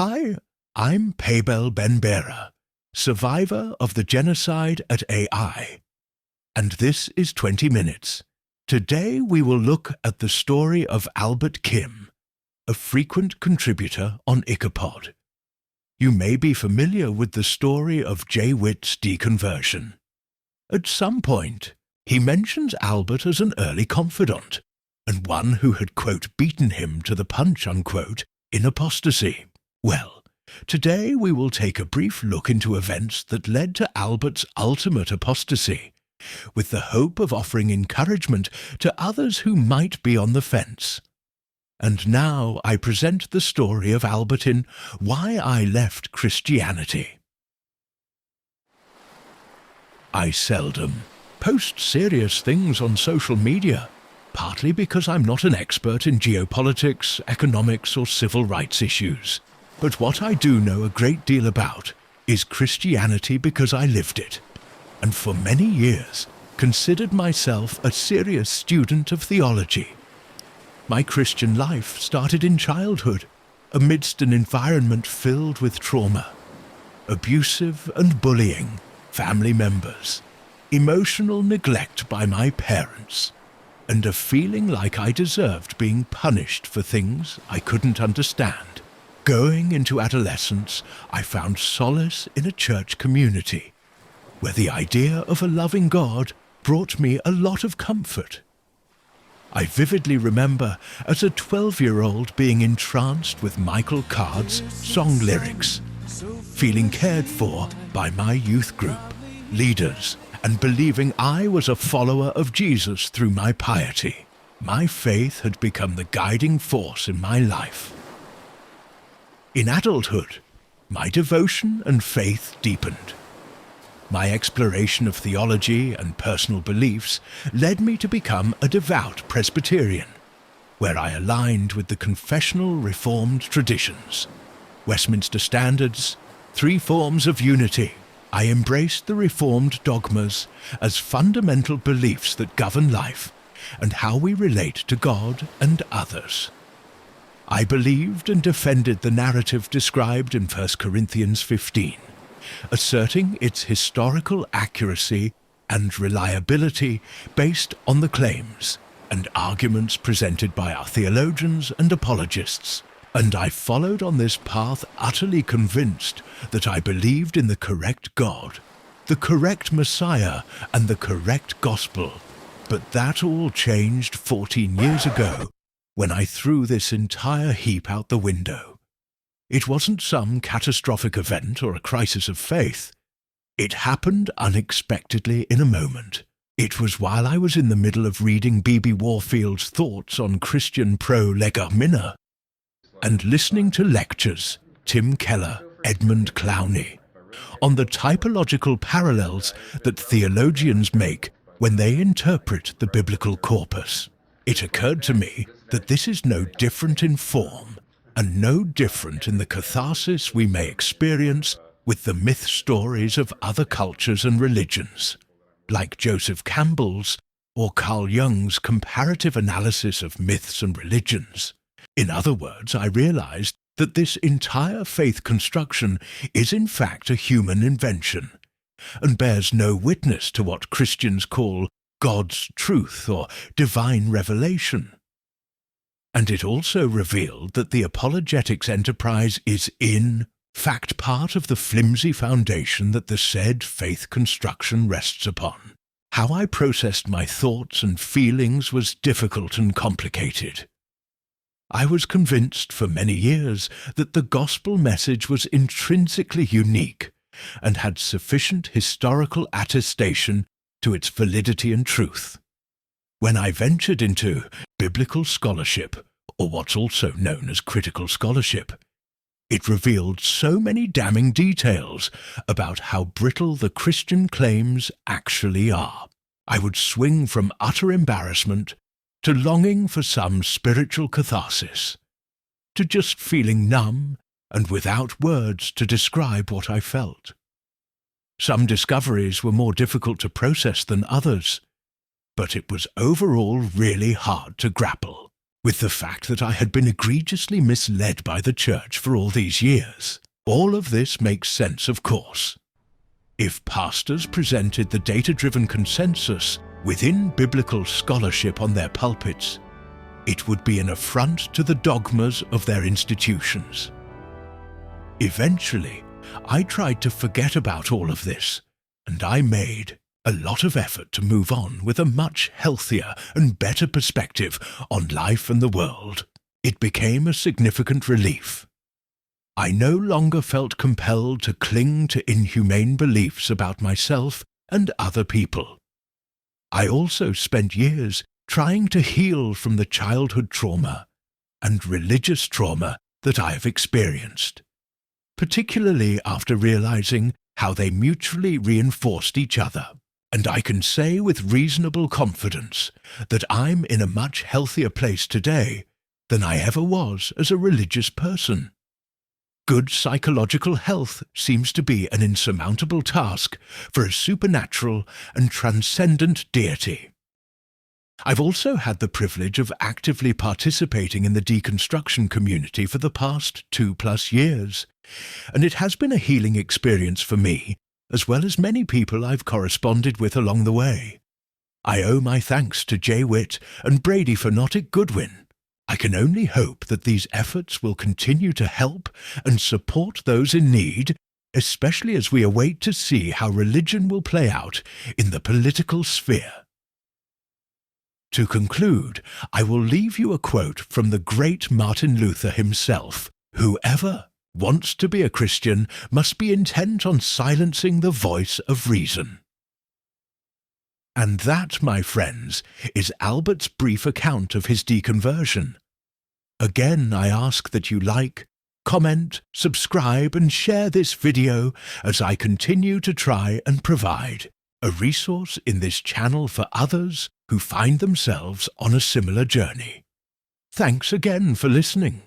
Hi, I'm Paybel Benbera, survivor of the genocide at AI. And this is 20 Minutes. Today we will look at the story of Albert Kim, a frequent contributor on Ichapod. You may be familiar with the story of J-Wit's deconversion. At some point, he mentions Albert as an early confidant, and one who had, quote, beaten him to the punch, unquote, in apostasy. Well, today we will take a brief look into events that led to Albert's ultimate apostasy, with the hope of offering encouragement to others who might be on the fence. And now I present the story of Albert in Why I Left Christianity. I seldom post serious things on social media, partly because I'm not an expert in geopolitics, economics, or civil rights issues. But what I do know a great deal about is Christianity because I lived it, and for many years considered myself a serious student of theology. My Christian life started in childhood, amidst an environment filled with trauma, abusive and bullying family members, emotional neglect by my parents, and a feeling like I deserved being punished for things I couldn't understand. Going into adolescence, I found solace in a church community, where the idea of a loving God brought me a lot of comfort. I vividly remember as a 12-year-old being entranced with Michael Card's song lyrics, feeling cared for by my youth group, leaders, and believing I was a follower of Jesus through my piety. My faith had become the guiding force in my life. In adulthood, my devotion and faith deepened. My exploration of theology and personal beliefs led me to become a devout Presbyterian, where I aligned with the confessional Reformed traditions, Westminster Standards, three forms of unity. I embraced the Reformed dogmas as fundamental beliefs that govern life and how we relate to God and others. I believed and defended the narrative described in 1 Corinthians 15, asserting its historical accuracy and reliability based on the claims and arguments presented by our theologians and apologists. And I followed on this path utterly convinced that I believed in the correct God, the correct Messiah, and the correct gospel. But that all changed 14 years ago, when I threw this entire heap out the window. It wasn't some catastrophic event or a crisis of faith. It happened unexpectedly in a moment. It was while I was in the middle of reading B.B. Warfield's thoughts on Christian pro-Lega Minna and listening to lectures, Tim Keller, Edmund Clowney, on the typological parallels that theologians make when they interpret the biblical corpus. It occurred to me that this is no different in form and no different in the catharsis we may experience with the myth stories of other cultures and religions, like Joseph Campbell's or Carl Jung's comparative analysis of myths and religions. In other words, I realized that this entire faith construction is in fact a human invention and bears no witness to what Christians call God's truth or divine revelation. And it also revealed that the apologetics enterprise is in fact part of the flimsy foundation that the said faith construction rests upon. How I processed my thoughts and feelings was difficult and complicated. I was convinced for many years that the gospel message was intrinsically unique and had sufficient historical attestation to its validity and truth. When I ventured into biblical scholarship, or what's also known as critical scholarship, it revealed so many damning details about how brittle the Christian claims actually are. I would swing from utter embarrassment to longing for some spiritual catharsis, to just feeling numb and without words to describe what I felt. Some discoveries were more difficult to process than others, but it was overall really hard to grapple. with the fact that I had been egregiously misled by the church for all these years. All of this makes sense, of course. If pastors presented the data-driven consensus within biblical scholarship on their pulpits, it would be an affront to the dogmas of their institutions. Eventually, I tried to forget about all of this, and I made a lot of effort to move on with a much healthier and better perspective on life and the world. It became a significant relief. I no longer felt compelled to cling to inhumane beliefs about myself and other people. I also spent years trying to heal from the childhood trauma and religious trauma that I have experienced, particularly after realizing how they mutually reinforced each other. And I can say with reasonable confidence that I'm in a much healthier place today than I ever was as a religious person. Good psychological health seems to be an insurmountable task for a supernatural and transcendent deity. I've also had the privilege of actively participating in the deconstruction community for the past 2+ years, and it has been a healing experience for me, as well as many people I've corresponded with along the way. I owe my thanks to J-Wit and Brady Fanatic Goodwin. I can only hope that these efforts will continue to help and support those in need, especially as we await to see how religion will play out in the political sphere. To conclude, I will leave you a quote from the great Martin Luther himself: "Whoever wants to be a Christian must be intent on silencing the voice of reason." And that, my friends, is Albert's brief account of his deconversion. Again, I ask that you like, comment, subscribe and share this video as I continue to try and provide a resource in this channel for others who find themselves on a similar journey. Thanks again for listening.